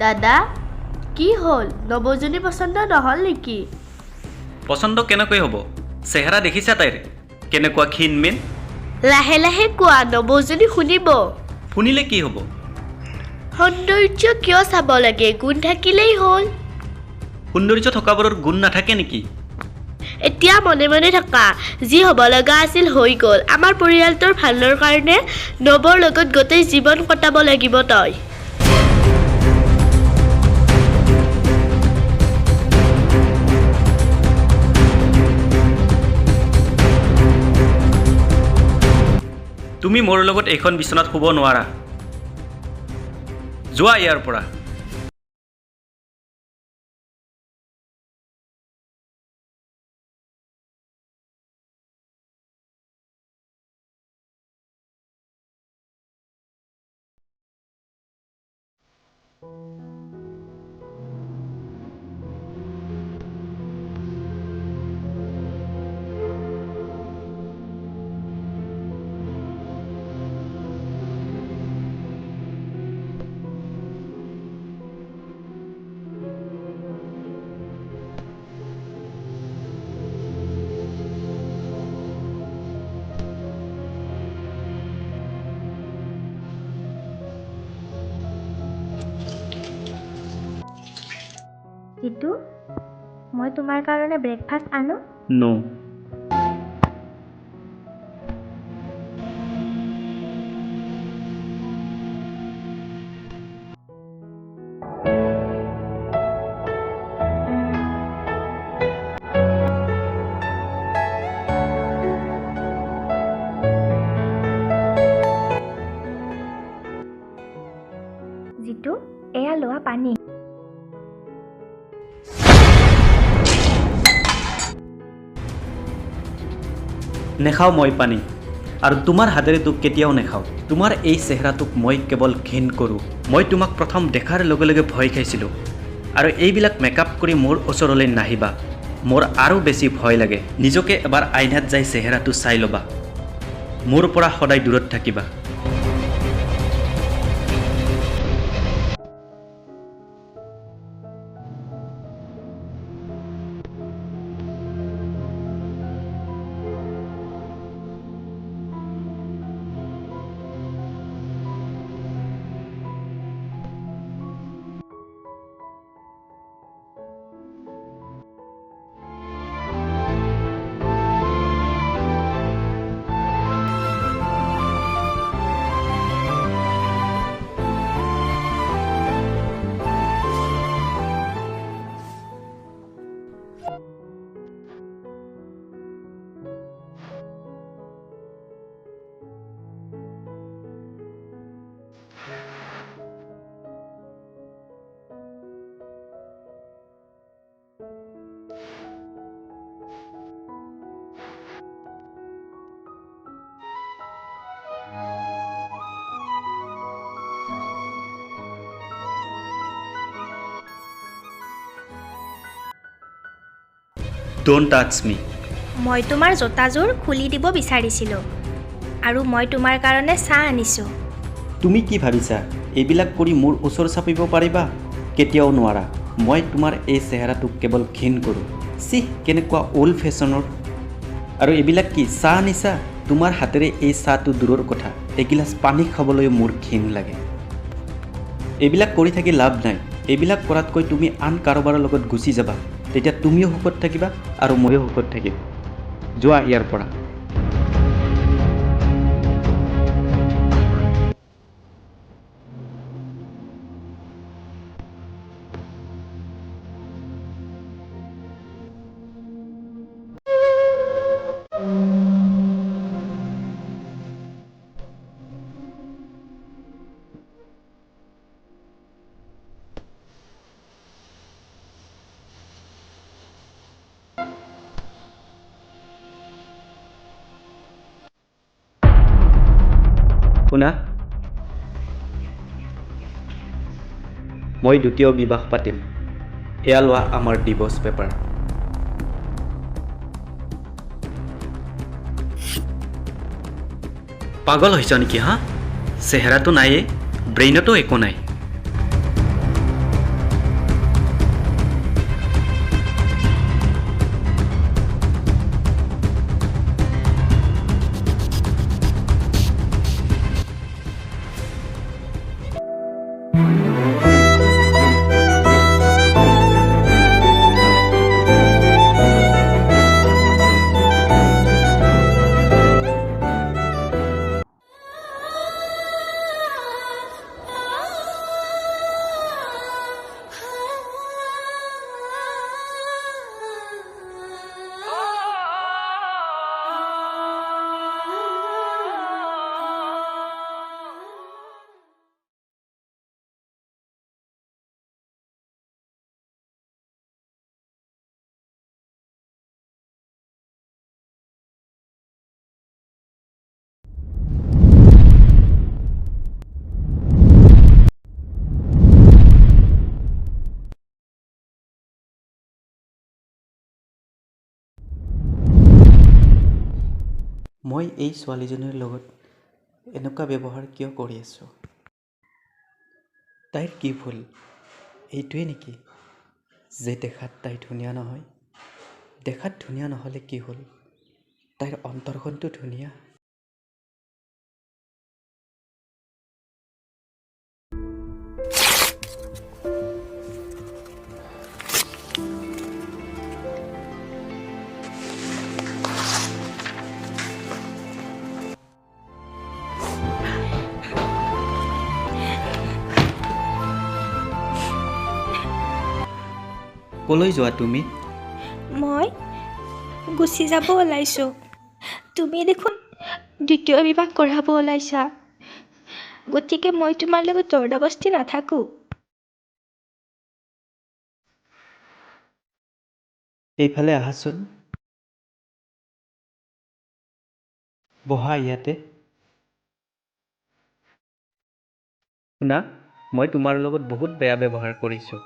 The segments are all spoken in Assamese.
দাদা কি হ'ল নবজনী পছন্দ নহ'ল নেকি পছন্দ কেনেকৈ হ'ব চেহেৰা দেখিছা তাইৰ কেনেকুৱা ক্ষীণমিন লাহে লাহে কোৱা নবজনী শুনিব শুনিলে কি হ'ব সৌন্দৰ্য কিয় চাব লাগে গুণ থাকিলেই হ'ল সৌন্দৰ্য থকাবোৰৰ গুণ নাথাকে নেকি এতিয়া মনে মনে থকা যি হ'ব লগা আছিল হৈ গ'ল আমাৰ পৰিয়ালটোৰ ভালৰ কাৰণে নবৰ লগত গোটেই জীৱন কটাব লাগিব তই তুমি মোৰ লগত এইখন বিচনাত শুব নোৱাৰা যোৱা ইয়াৰ পৰা জিতু মই তোমাৰ কাৰণে ব্ৰেকফাষ্ট আনো নো জিতু এয়া লোৱা পানী নেখাওঁ মই পানী আৰু তোমাৰ হাতেৰে তোক কেতিয়াও নেখাওঁ তোমাৰ এই চেহেৰাটোক মই কেৱল ঘিণ কৰোঁ মই তোমাক প্ৰথম দেখাৰ লগে লগে ভয় খাইছিলোঁ আৰু এইবিলাক মেকআপ কৰি মোৰ ওচৰলৈ নাহিবা মোৰ আৰু বেছি ভয় লাগে নিজকে এবাৰ আইনাত যাই চেহেৰাটো চাই ল'বা মোৰ পৰা সদায় দূৰত থাকিবা ডোন্ট টাচ মি মই তোমাৰ জোতাযোৰ খুলি দিব বিচাৰিছিলোঁ আৰু মই তোমাৰ কাৰণে চাহ আনিছোঁ তুমি কি ভাবিছা এইবিলাক কৰি মোৰ ওচৰ চাপিব পাৰিবা কেতিয়াও নোৱাৰা মই তোমাৰ এই চেহেৰাটোক কেৱল ঘিণ কৰোঁ চিহ কেনেকুৱা অল্ড ফেশ্বনৰ আৰু এইবিলাক কি চাহ আনিছা তোমাৰ হাতেৰে এই চাহটো দূৰৰ কথা এগিলাচ পানী খাবলৈ মোৰ ঘিণ লাগে এইবিলাক কৰি থাকি লাভ নাই এইবিলাক কৰাতকৈ তুমি আন কাৰোবাৰৰ লগত গুচি যাবা তেতিয়া তুমিও সুখত থাকিবা আৰু ময়ো সুখত থাকিম যোৱা ইয়াৰ পৰা শুনা মই দ্বিতীয় বিবাহ পাতিম এয়া লোৱা আমাৰ ডিভোৰ্স পেপাৰ পাগল হৈছ নেকি হা চেহেৰাটো নাইয়ে ব্ৰেইনতো একো নাই মই এই ছোৱালীজনীৰ লগত এনেকুৱা ব্যৱহাৰ কিয় কৰি আছোঁ? তাইৰ কি ভুল? এইটোৱে নেকি যে দেখাত তাই ধুনীয়া নহয়? দেখাত ধুনীয়া নহ'লে কি হ'ল? তাইৰ অন্তৰখনটো ধুনীয়া। কলৈ যোৱা তুমি? মই গুচি যাব ওলাইছোঁ। তুমি দেখোন দ্বিতীয় বিবাহ কৰাব ওলাইছা। গতিকে মই তোমাৰ লগত জবৰদস্তি নাথাকোঁ। এইফালে আহাচোন। বহা ইয়াতে। শুনা, মই তোমাৰ লগত বহুত বেয়া ব্যৱহাৰ কৰিছোঁ।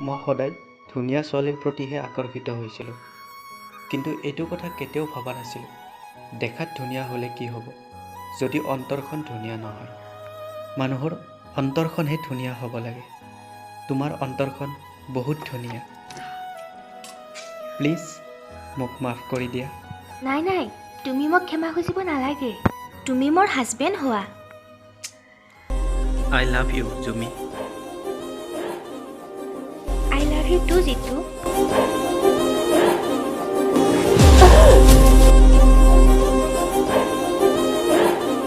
মই সদায় ধুনীয়া ছোৱালীৰ প্ৰতিহে আকৰ্ষিত হৈছিলোঁ, কিন্তু এইটো কথা কেতিয়াও ভবা নাছিলোঁ। দেখাত ধুনীয়া হ'লে কি হ'ব যদি অন্তৰখন ধুনীয়া নহয়? মানুহৰ অন্তৰখনহে ধুনীয়া হ'ব লাগে। তোমাৰ অন্তৰখন বহুত ধুনীয়া। প্লিজ মোক মাফ কৰি দিয়া। নাই নাই, তুমি মোক ক্ষমা খুজিব নালাগে। তুমি মোৰ হাজবেণ্ড হোৱা। আই love you, Jumi. I love you too Jitu.